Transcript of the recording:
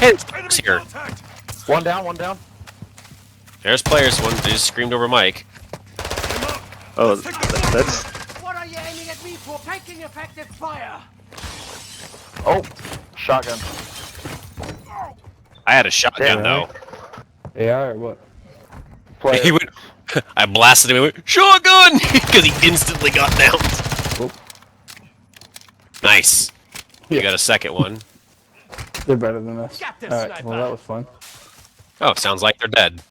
Hey, it's here. One down, one down. There's players. One they just screamed over Mike. Oh, that's... What are you aiming at me for? Taking effective fire! Oh, shotgun. I had a shotgun Damn, though. AI or what? Player. He went. I blasted him. He went shotgun because he instantly got down. Oh. Nice. You Yeah. got a second one. They're better than us. Got this, Alright, sniper. well that was fun. Oh, sounds like they're dead.